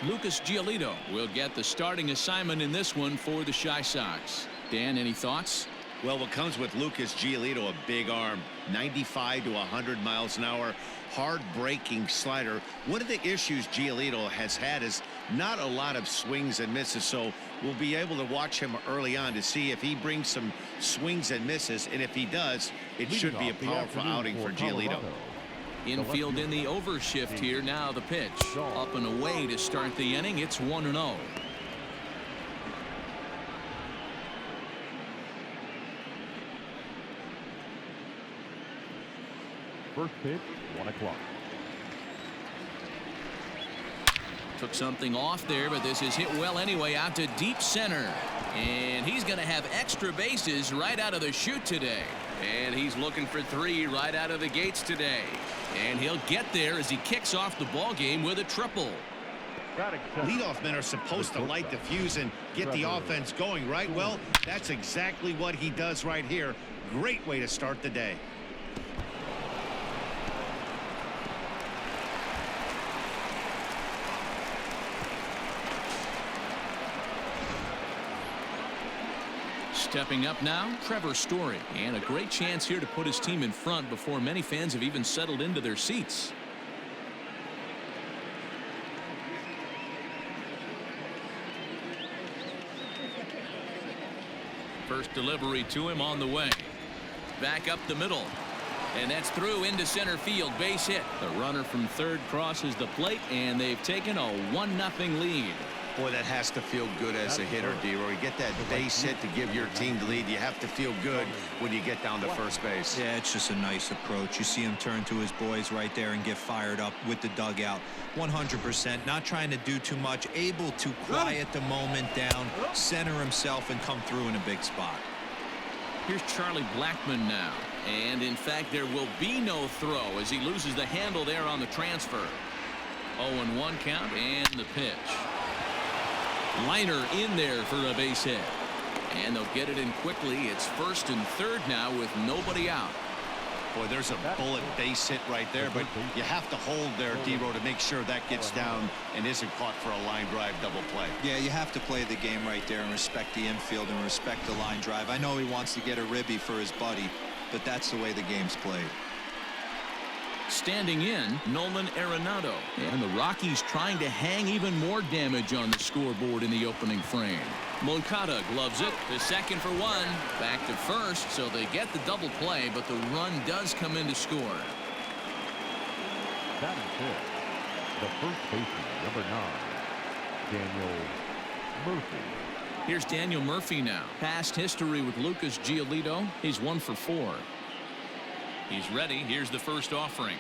Lucas Giolito will get the starting assignment in this one for the Chi Sox. Dan, any thoughts? Well, what comes with Lucas Giolito, a big arm, 95 to 100 miles an hour, hard breaking slider. One of the issues Giolito has had is not a lot of swings and misses, so we'll be able to watch him early on to see if he brings some swings and misses, and if he does, it should be a powerful outing for Giolito. Infield in the overshift here. Now the pitch. Up and away to start the inning. It's 1-0. First pitch, 1 o'clock. Took something off there, but this is hit well anyway out to deep center. And he's going to have extra bases right out of the chute today. And he's looking for 3 right out of the gates today. And he'll get there as he kicks off the ball game with a triple. Leadoff men are supposed to light the fuse and get the offense going, right? Well, that's exactly what he does right here. Great way to start the day. Stepping up now, Trevor Story, and a great chance here to put his team in front before many fans have even settled into their seats. First delivery to him on the way. Back up the middle. And that's through into center field. Base hit. The runner from third crosses the plate, and they've taken a 1-0 lead. Boy, that has to feel good as a hitter, D-Roy. You get that base hit to give your team the lead. You have to feel good when you get down to first base. Yeah, it's just a nice approach. You see him turn to his boys right there and get fired up with the dugout. 100%, not trying to do too much, able to quiet the moment down, center himself, and come through in a big spot. Here's Charlie Blackmon now. And, in fact, there will be no throw as he loses the handle there on the transfer. 0-1 count and the pitch. Liner in there for a base hit. And they'll get it in quickly. It's first and third now with nobody out. Boy, there's a bullet base hit right there, but you have to hold there, D-Roy, to make sure that gets down and isn't caught for a line drive double play. Yeah, you have to play the game right there and respect the infield and respect the line drive. I know he wants to get a ribby for his buddy, but that's the way the game's played. Standing in, Nolan Arenado. And the Rockies trying to hang even more damage on the scoreboard in the opening frame. Moncada gloves it to second for 1. Back to first, so they get the double play, but the run does come in to score. That is it. The first baseman, number 9, Daniel Murphy. Here's Daniel Murphy now. Past history with Lucas Giolito. He's 1 for 4. He's ready. Here's the first offering.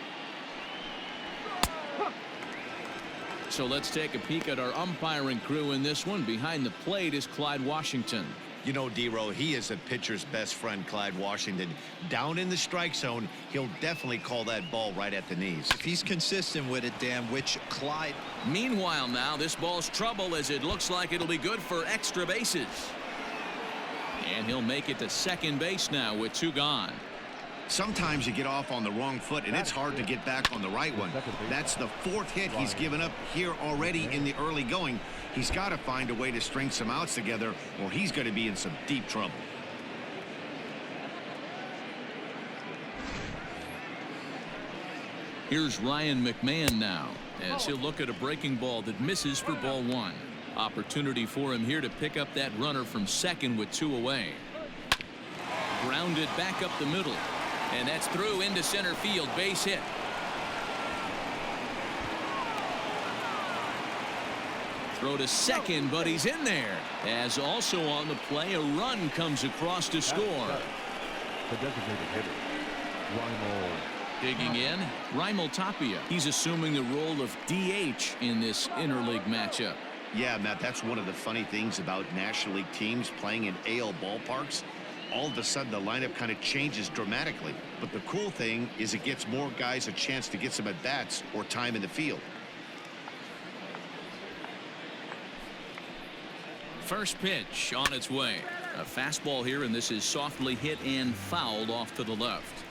So let's take a peek at our umpiring crew in this one. Behind the plate is Clyde Washington. You know, D-Roy, he is a pitcher's best friend, Clyde Washington. Down in the strike zone, he'll definitely call that ball right at the knees. If he's consistent with it, Dan, which Clyde... Meanwhile now, this ball's trouble as it looks like it'll be good for extra bases. And he'll make it to second base now with 2 gone. Sometimes you get off on the wrong foot, and it's hard to get back on the right one. That's the 4th hit he's given up here already in the early going. He's got to find a way to string some outs together, or he's going to be in some deep trouble. Here's Ryan McMahon now, as he'll look at a breaking ball that misses for ball 1. Opportunity for him here to pick up that runner from second with 2 away. Grounded back up the middle. And that's through into center field. Base hit. Throw to second, but he's in there. As also on the play, a run comes across to score. The designated hitter, Raimel. Digging in, Raimel Tapia. He's assuming the role of DH in this interleague matchup. Yeah, Matt, that's one of the funny things about National League teams playing in AL ballparks. All of a sudden the lineup kind of changes dramatically, but the cool thing is it gets more guys a chance to get some at bats or time in the field. First pitch on its way. A fastball here, and this is softly hit and fouled off to the left.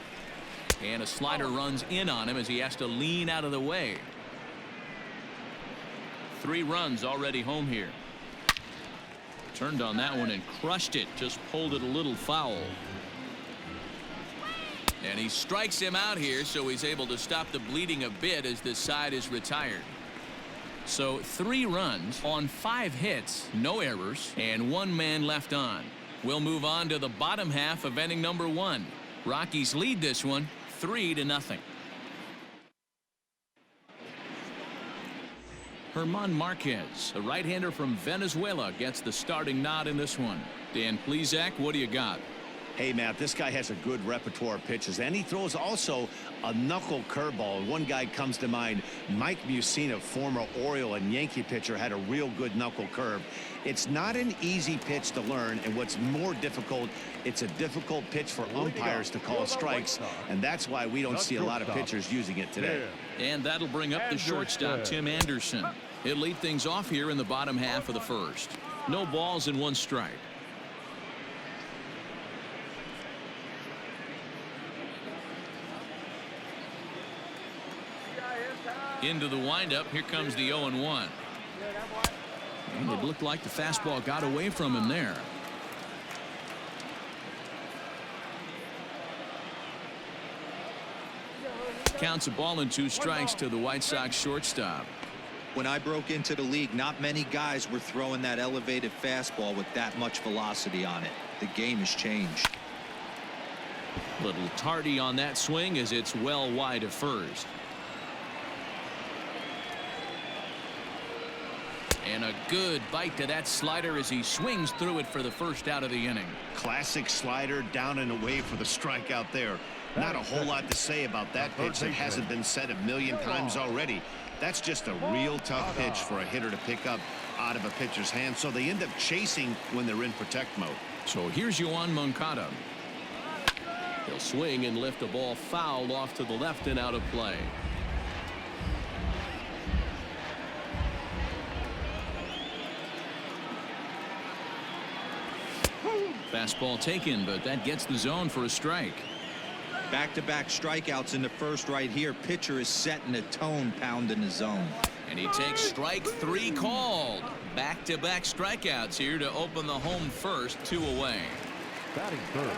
And a slider runs in on him as he has to lean out of the way. 3 runs already home here. Turned on that one and crushed it. Just pulled it a little foul. And he strikes him out here, so he's able to stop the bleeding a bit as this side is retired. So 3 runs on 5 hits, no errors, and 1 man left on. We'll move on to the bottom half of inning number 1. Rockies lead this one 3-0. German Marquez, a right-hander from Venezuela, gets the starting nod in this one. Dan Plesac, what do you got? Hey, Matt, this guy has a good repertoire of pitches, and he throws also a knuckle curveball. One guy comes to mind, Mike Mussina, former Oriole and Yankee pitcher, had a real good knuckle curve. It's not an easy pitch to learn, and what's more difficult, it's a difficult pitch for umpires to call strikes, and that's why we don't see a lot of pitchers using it today. And that'll bring up the shortstop, Tim Anderson. He'll lead things off here in the bottom half of the first. No balls and 1 strike. Into the windup. Here comes the 0-1. And it looked like the fastball got away from him there. Counts a ball and 2 strikes to the White Sox shortstop. When I broke into the league, not many guys were throwing that elevated fastball with that much velocity on it. The game has changed. Little tardy on that swing as it's well wide of first. And a good bite to that slider as he swings through it for the first out of the inning. Classic slider, down and away for the strikeout there. Not a whole lot to say about that pitch that hasn't been said a million times already. That's just a real tough pitch for a hitter to pick up out of a pitcher's hand, so they end up chasing when they're in protect mode. So here's Moncada. He'll swing and lift a ball foul off to the left and out of play. Fastball taken, but that gets the zone for a strike. Back-to-back strikeouts in the first right here. Pitcher is setting the tone, pounding the zone. And he takes strike 3 called. Back-to-back strikeouts here to open the home first, 2 away. Batting third.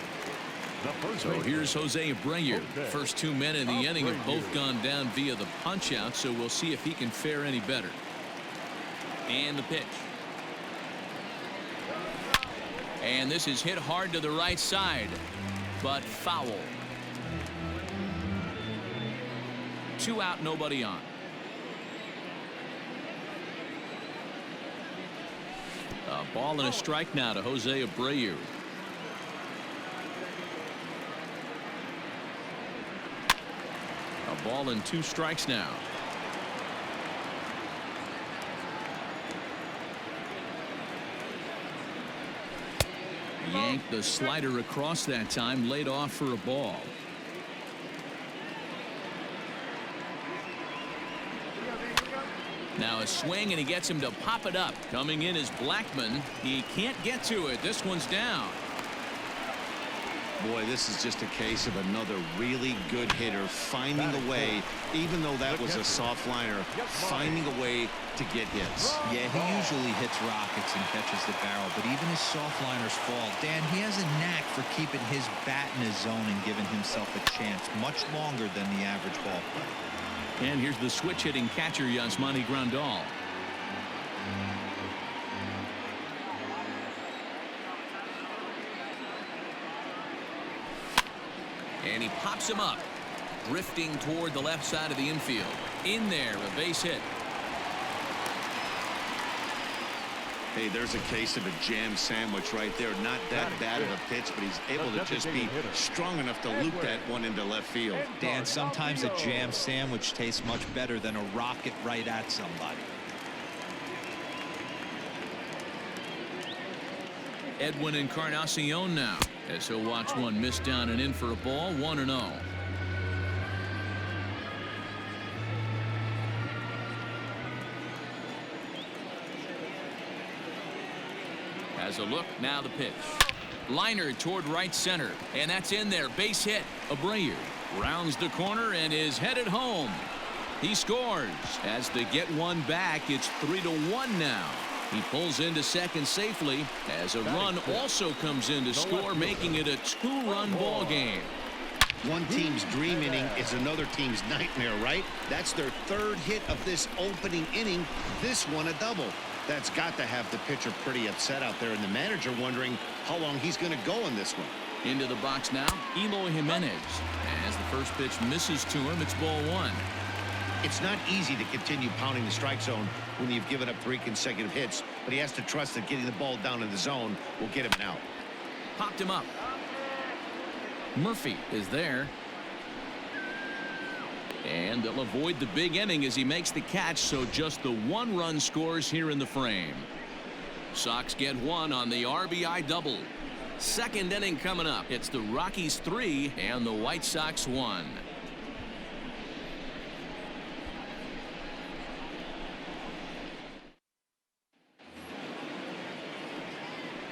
So here's Jose Abreu. First 2 men in the inning have both gone down via the punch-out, so we'll see if he can fare any better. And the pitch. And this is hit hard to the right side, but foul. 2 out, nobody on. A ball and a strike now to Jose Abreu. A ball and 2 strikes now. Yanked the slider across that time, laid off for a ball. Now a swing, and he gets him to pop it up. Coming in is Blackmon. He can't get to it. This one's down. Boy, this is just a case of another really good hitter finding a way, even though that was a soft liner, finding a way to get hits. Yeah, he usually hits rockets and catches the barrel, but even his soft liners fall. Dan, he has a knack for keeping his bat in his zone and giving himself a chance much longer than the average ball player. And here's the switch hitting catcher, Yasmani Grandal. And he pops him up, drifting toward the left side of the infield. In there, a base hit. Hey, there's a case of a jam sandwich right there. Not that bad of a pitch, but he's able to just be strong enough to loop that one into left field. Dan, sometimes a jam sandwich tastes much better than a rocket right at somebody. Edwin Encarnacion now, as he'll watch one miss down and in for a ball. 1-0. As a look, now the pitch. Liner toward right center, and that's in there. Base hit. Abreu rounds the corner and is headed home. He scores. As they get one back, it's 3-1 now. He pulls into second safely as a run also comes in to score, making it a 2-run ball game. One team's dream inning is another team's nightmare, right? That's their third hit of this opening inning. This one a double. That's got to have the pitcher pretty upset out there, and the manager wondering how long he's going to go in this one. Into the box now, Eloy Jimenez. As the first pitch misses to him, it's ball one. It's not easy to continue pounding the strike zone when you've given up 3 consecutive hits, but he has to trust that getting the ball down in the zone will get him an out. Popped him up. Murphy is there. And they'll avoid the big inning as he makes the catch, so just the 1-run scores here in the frame. Sox get 1 on the RBI double. Second inning coming up. It's the Rockies 3 and the White Sox 1.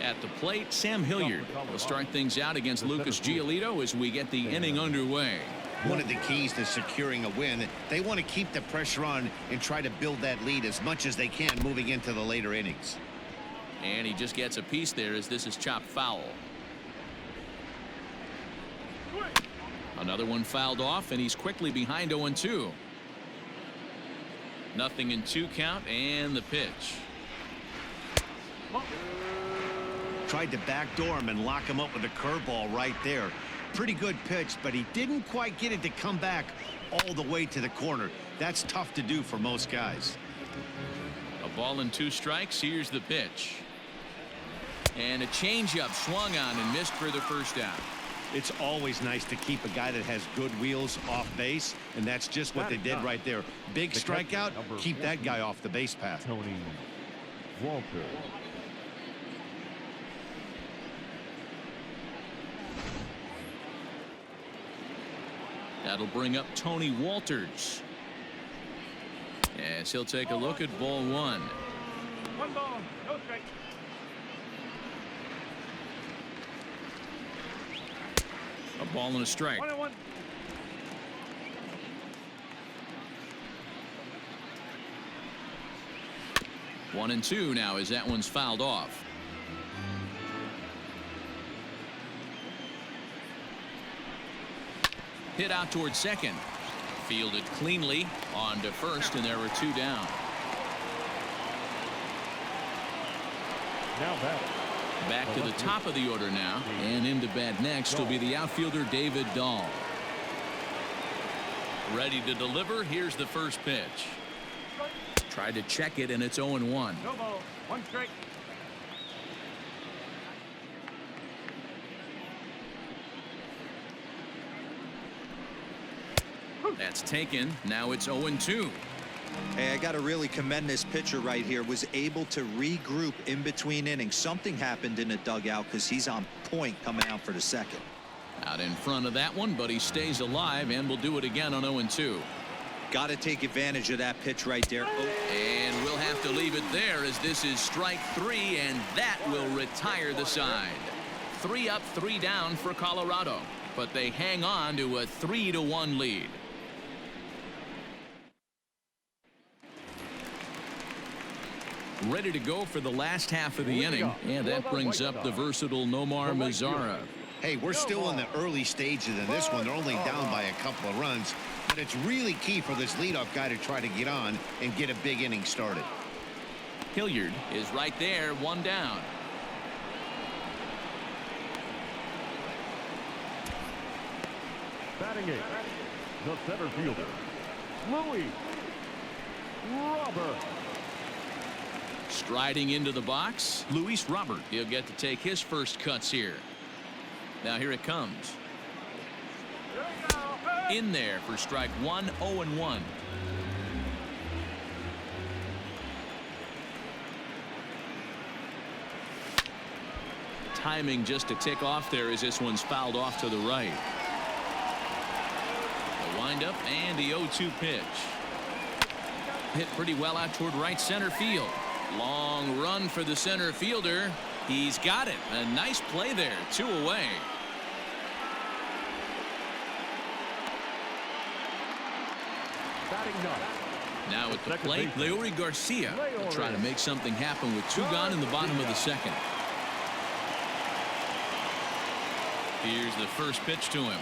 At the plate, Sam Hilliard will start things out against Lucas Giolito as we get the inning underway. One of the keys to securing a win, they want to keep the pressure on and try to build that lead as much as they can moving into the later innings. And he just gets a piece there as this is chopped foul. Another one fouled off, and he's quickly behind 0-2. Nothing in 2 count, and the pitch. Tried to backdoor him and lock him up with a curveball right there. Pretty good pitch, but he didn't quite get it to come back all the way to the corner. That's tough to do for most guys. A ball and 2 strikes. Here's the pitch. And a changeup swung on and missed for the first out. It's always nice to keep a guy that has good wheels off base, and that's just what they did right there. Big strikeout, keep that guy off the base path. Tony Walter. That'll bring up Tony Walters. As he'll take a look at ball 1. 1 ball, no strike. A ball and a strike. 1-1. One and 2 now as that one's fouled off. Hit out towards second. Fielded cleanly on to first, and there were 2 down. Now back to the top of the order now, and into bat next will be the outfielder David Dahl. Ready to deliver. Here's the first pitch. Tried to check it, and it's 0-1. No ball, 1 strike. That's taken. Now it's 0-2. Hey, I got to really commend this pitcher right here. Was able to regroup in between innings. Something happened in the dugout because he's on point coming out for the second. Out in front of that one, but he stays alive and will do it again on 0-2. Got to take advantage of that pitch right there. And we'll have to leave it there as this is strike 3, and that will retire the side. 3 up, 3 down for Colorado, but they hang on to a 3-1 lead. Ready to go for the last half of the inning, and that brings up the versatile Nomar Mazara. Hey, we're still in the early stages of this one. They're only down by a couple of runs, but it's really key for this leadoff guy to try to get on and get a big inning started. Hilliard is right there, 1 down. batting 8, the center fielder, Louis Robert. Striding into the box, Luis Robert. He'll get to take his first cuts here. Now here it comes. In there for strike 1, 0-1. Timing just to tick off there as this one's fouled off to the right. The windup and the 0-2 pitch. Hit pretty well out toward right center field. Long run for the center fielder. He's got it. A nice play there. 2 away. batting ninth. Now at the plate, Leury Garcia will try to make something happen with 2 gone in the bottom of the second. Here's the first pitch to him.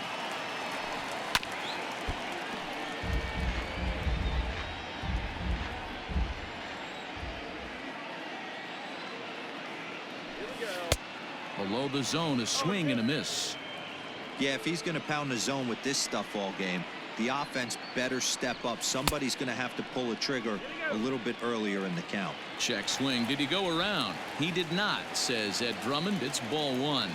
Below the zone, a swing and a miss. Yeah, if he's going to pound the zone with this stuff all game, the offense better step up. Somebody's going to have to pull a trigger a little bit earlier in the count. Check swing. Did he go around? He did not, says Ed Drummond. It's ball 1.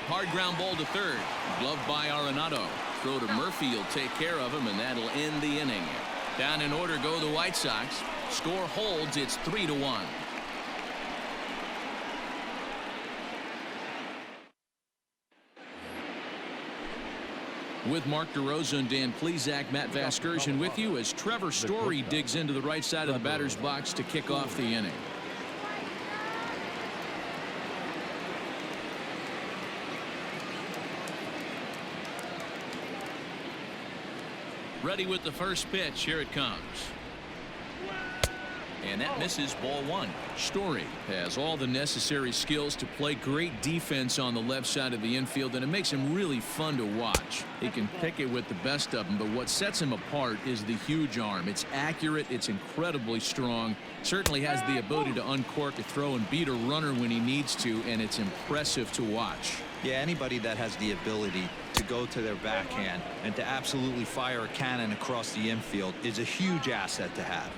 Hard ground ball to third. Gloved by Arenado. Throw to Murphy will take care of him, and that'll end the inning. Down in order go the White Sox. Score holds. It's 3-1. With Mark DeRosa and Dan Plesac, Matt Vasgersian with you as Trevor Story digs into the right side of the batter's box to kick off the inning. Ready with the first pitch. Here it comes. And that misses, ball 1. Story has all the necessary skills to play great defense on the left side of the infield, and it makes him really fun to watch. He can pick it with the best of them, but what sets him apart is the huge arm. It's accurate. It's incredibly strong. Certainly has the ability to uncork a throw and beat a runner when he needs to, and it's impressive to watch. Yeah, anybody that has the ability to go to their backhand and to absolutely fire a cannon across the infield is a huge asset to have.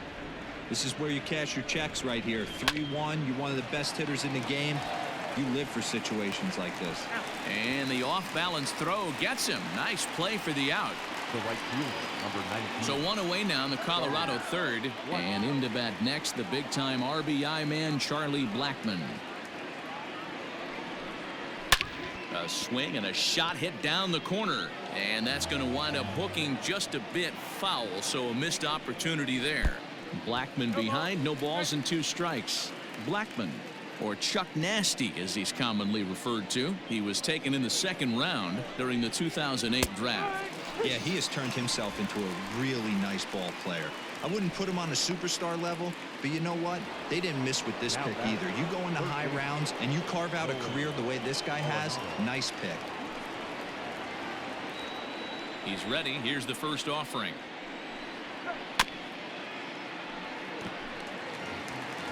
This is where you cash your checks right here. 3-1. You're one of the best hitters in the game. You live for situations like this. And the off-balance throw gets him. Nice play for the out. The right fielder, number 19. So 1 away now in the Colorado third. And into bat next, the big-time RBI man, Charlie Blackmon. A swing and a shot hit down the corner. And that's going to wind up hooking just a bit foul. So a missed opportunity there. Blackmon behind, no balls and 2 strikes. Blackmon, or Chuck Nasty as he's commonly referred to. He was taken in the 2nd round during the 2008 draft. Yeah, he has turned himself into a really nice ball player. I wouldn't put him on a superstar level, but you know what? They didn't miss with this pick either. You go into high rounds and you carve out a career the way this guy has. Nice pick. He's ready. Here's the first offering.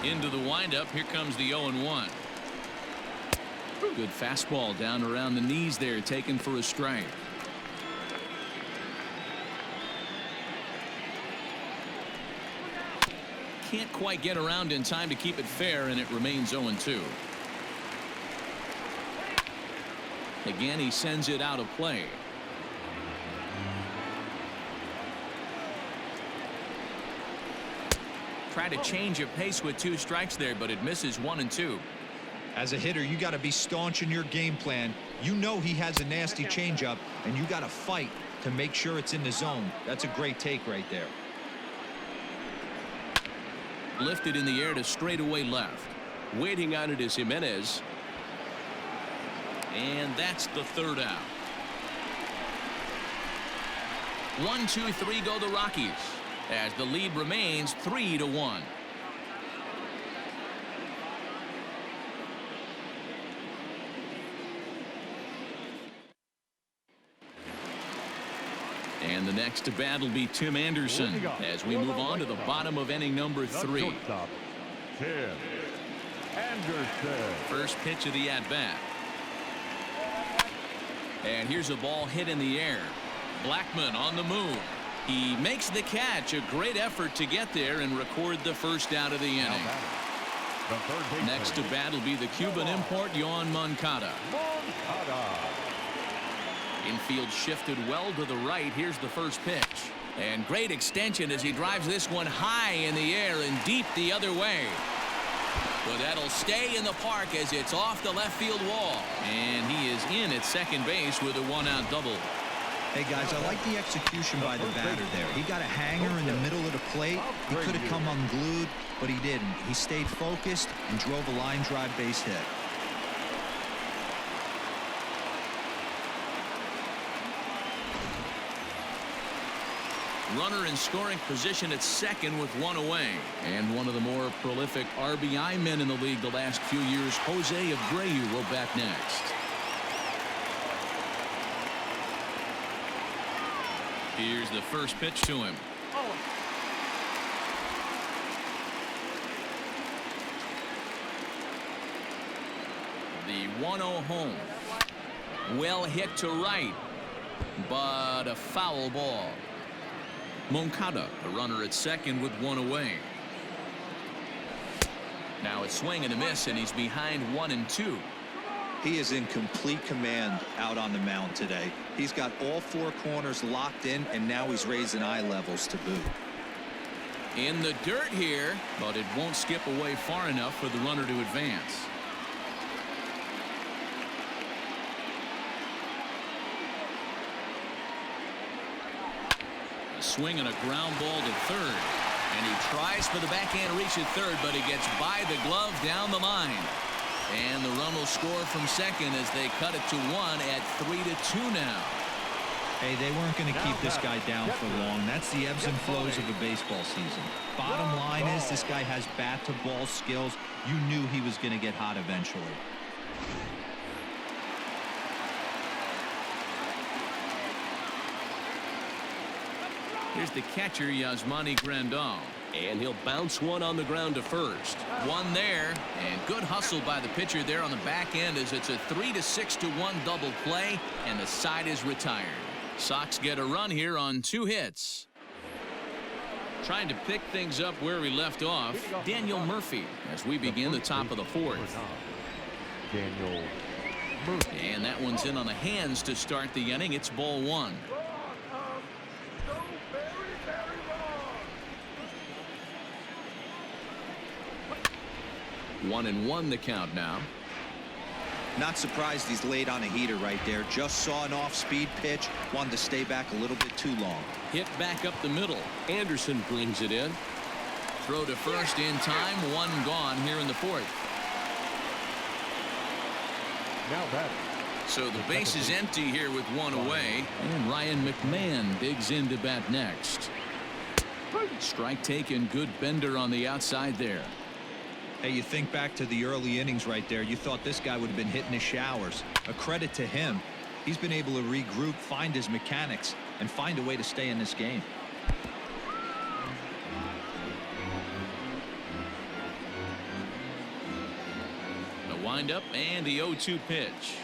Into the windup. Here comes the 0-1. Good fastball down around the knees there, taken for a strike. Can't quite get around in time to keep it fair, and it remains 0-2. Again, he sends it out of play. Try to change of pace with 2 strikes there, but it misses 1 and 2. As a hitter, you got to be staunch in your game plan. You know he has a nasty changeup, and you got to fight to make sure it's in the zone. That's a great take right there. Lifted in the air to straightaway left. Waiting on it is Jimenez. And that's the 3rd out. 1, 2, 3 go the Rockies, as the lead remains 3-1. And the next to bat will be Tim Anderson as we move on to the bottom of inning number 3. Tim Anderson. First pitch of the at-bat. And here's a ball hit in the air. Blackmon on the move. He makes the catch. A great effort to get there and record the first out of the inning. Next to bat will be the Cuban import, Moncada. Infield shifted well to the right. Here's the first pitch. And great extension as he drives this one high in the air and deep the other way. But that'll stay in the park as it's off the left field wall. And he is in at second base with a 1-out double. Hey, guys, I like the execution by the batter there. He got a hanger in the middle of the plate. He could have come unglued, but he didn't. He stayed focused and drove a line drive base hit. Runner in scoring position at second with one away. And one of the more prolific RBI men in the league the last few years, Jose Abreu, will bat next. Here's the first pitch to him. The 1-0 home. Well hit to right, but a foul ball. Moncada, the runner at second with one away. Now it's swing and a miss, and he's behind 1-2. He is in complete command out on the mound today. He's got all four corners locked in, and now he's raising eye levels to boot. In the dirt here, but it won't skip away far enough for the runner to advance. A swing and a ground ball to third. And he tries for the backhand reach at third, but he gets by the glove down the line. And the run will score from second as they cut it to 1 at 3-2 now. Hey, they weren't going to keep this guy down for long. That's the ebbs and flows of a baseball season. Bottom line is this guy has bat-to-ball skills. You knew he was going to get hot eventually. Here's the catcher, Yasmani Grandal. And he'll bounce one on the ground to first. One there, and good hustle by the pitcher there on the back end as it's a 3-6-1 double play, and the side is retired. Sox get a run here on 2 hits. Trying to pick things up where we left off, Daniel Murphy, as we begin the top of the 4th. Daniel Murphy. And that one's in on the hands to start the inning. It's ball 1. 1-1 the count now. Not surprised he's laid on a heater right there. Just saw an off-speed pitch. Wanted to stay back a little bit too long. Hit back up the middle. Anderson brings it in. Throw to first in time. 1 gone here in the 4th. Now batting. So the base is empty here with 1 away. And Ryan McMahon digs in to bat next. Strike taken. Good bender on the outside there. Hey, you think back to the early innings right there. You thought this guy would have been hitting his showers. A credit to him. He's been able to regroup, find his mechanics, and find a way to stay in this game. The windup and the 0-2 pitch.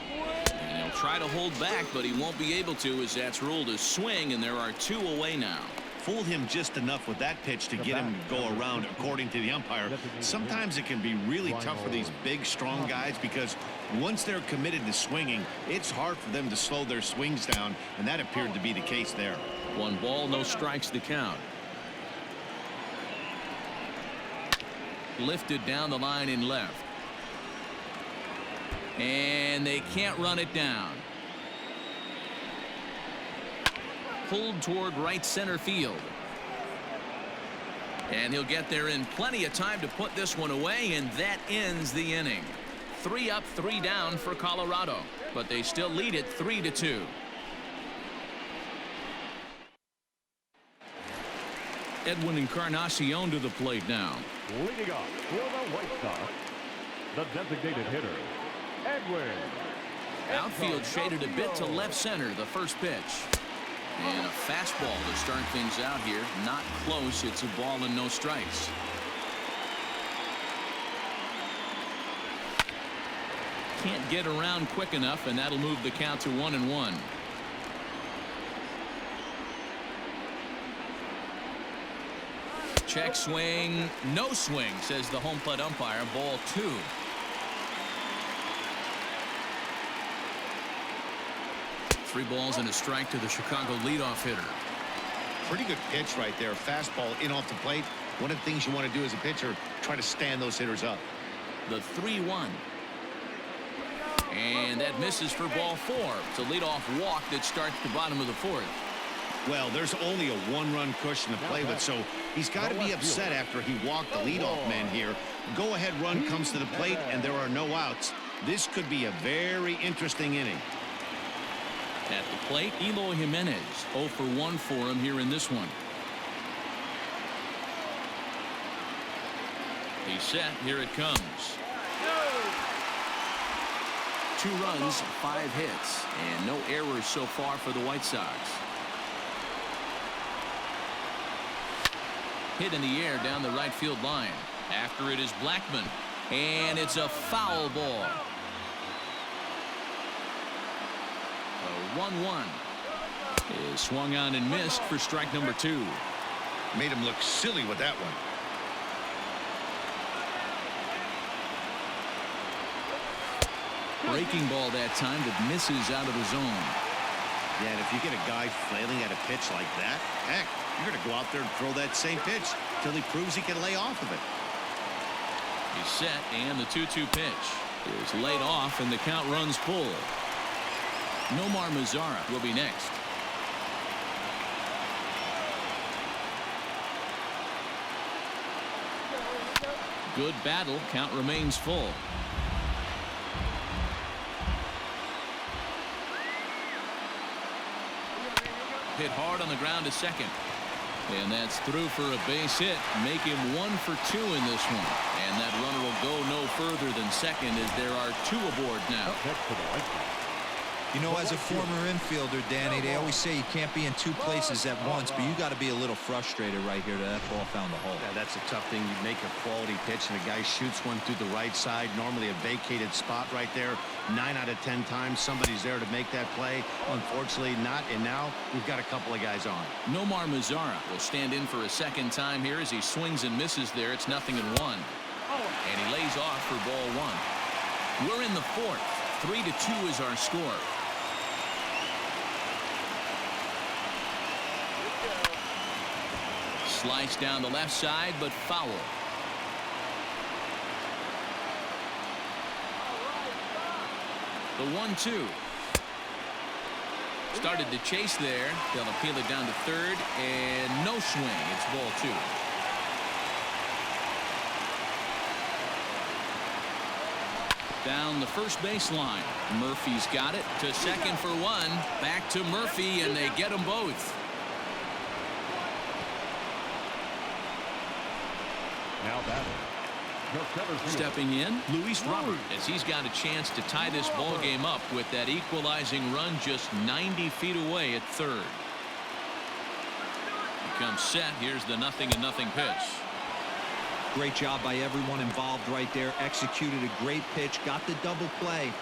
And he'll try to hold back, but he won't be able to as that's ruled a swing, and there are 2 away now. Fooled him just enough with that pitch to get him to go around, according to the umpire. Sometimes it can be really tough for these big, strong guys because once they're committed to swinging, it's hard for them to slow their swings down, and that appeared to be the case there. 1 ball, no strikes to count. Lifted down the line in left. And they can't run it down. Pulled toward right center field. And he'll get there in plenty of time to put this one away, and that ends the inning. 3 up, 3 down for Colorado, but they still lead it 3-2. Edwin Encarnacion to the plate now. Leading off for the White Sox, the designated hitter, Edwin. Outfield shaded a bit to left center, the first pitch. And a fastball to start things out here. Not close. It's a ball and no strikes. Can't get around quick enough, and that'll move the count to 1-1. Check swing. No swing, says the home plate umpire. Ball 2. Three balls and a strike to the Chicago leadoff hitter. Pretty good pitch right there. Fastball in off the plate. One of the things you want to do as a pitcher, try to stand those hitters up. The 3-1. And that misses for ball 4. It's a leadoff walk that starts the bottom of the 4th. Well, there's only a 1-run cushion to play with, so he's got to be upset after he walked the leadoff man here. Go-ahead run comes to the plate, and there are no outs. This could be a very interesting inning. At the plate, Eloy Jimenez 0 for 1 for him here in this one. He's set. Here it comes. 2 runs, 5 hits, and no errors so far for the White Sox. Hit in the air down the right field line. After it is Blackman, and it's a foul ball. The 1-1 is swung on and missed for strike number 2. Made him look silly with that one. Breaking ball that time that misses out of the zone. Yeah, and if you get a guy flailing at a pitch like that, heck, you're going to go out there and throw that same pitch till he proves he can lay off of it. He's set, and the 2-2 pitch is laid off, and the count runs full. Nomar Mazara will be next. Good battle. Count remains full. Hit hard on the ground to second. And that's through for a base hit. Make him 1 for 2 in this one. And that runner will go no further than second as there are 2 aboard now. You know, as a former infielder, Danny, they always say you can't be in 2 places at once, but you got to be a little frustrated right here that ball found the hole. Yeah, that's a tough thing. You make a quality pitch and a guy shoots one through the right side, normally a vacated spot right there. 9 out of 10 times somebody's there to make that play. Unfortunately not, and now we've got a couple of guys on. Nomar Mazara will stand in for a second time here as he swings and misses there. It's 0-1. And he lays off for ball 1. We're in the 4th. 3-2 is our score. Slice down the left side, but foul. The 1-2. Started to chase there. They'll appeal it down to third, and no swing. It's ball 2. Down the first baseline. Murphy's got it to second for 1. Back to Murphy, and they get them both. Now batting. Stepping in, Luis Robert, as he's got a chance to tie this ball game up with that equalizing run just 90 feet away at third. He comes set. Here's the 0-0 pitch. Great job by everyone involved right there. Executed a great pitch, got the double play.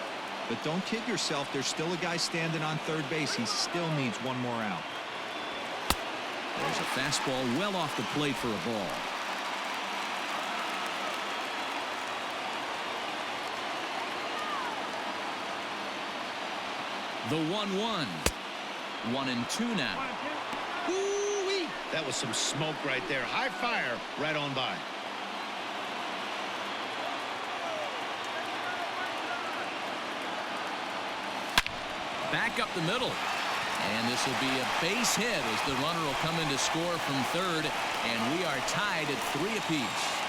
But don't kid yourself, there's still a guy standing on third base. He still needs 1 more out. There's a fastball well off the plate for a ball. The 1-1. 1-2 now. Woo-wee. That was some smoke right there. High fire right on by. Back up the middle. And this will be a base hit as the runner will come in to score from third. And we are tied at 3 apiece.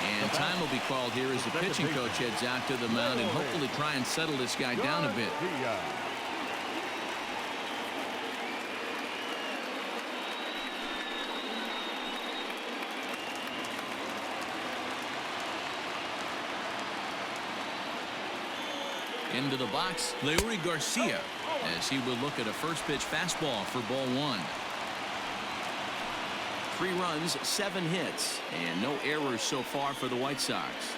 And time will be called here as the pitching coach heads out to the mound and hopefully try and settle this guy down a bit. Into the box, Leury Garcia, as he will look at a first pitch fastball for ball 1. 3 runs, 7 hits, and no errors so far for the White Sox.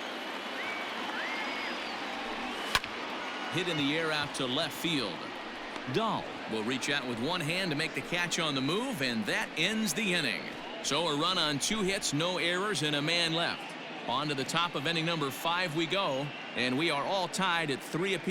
Hit in the air out to left field. Dahl will reach out with 1 hand to make the catch on the move, and that ends the inning. So a run on 2 hits, no errors, and a man left. On to the top of inning number 5 we go, and we are all tied at 3 apiece.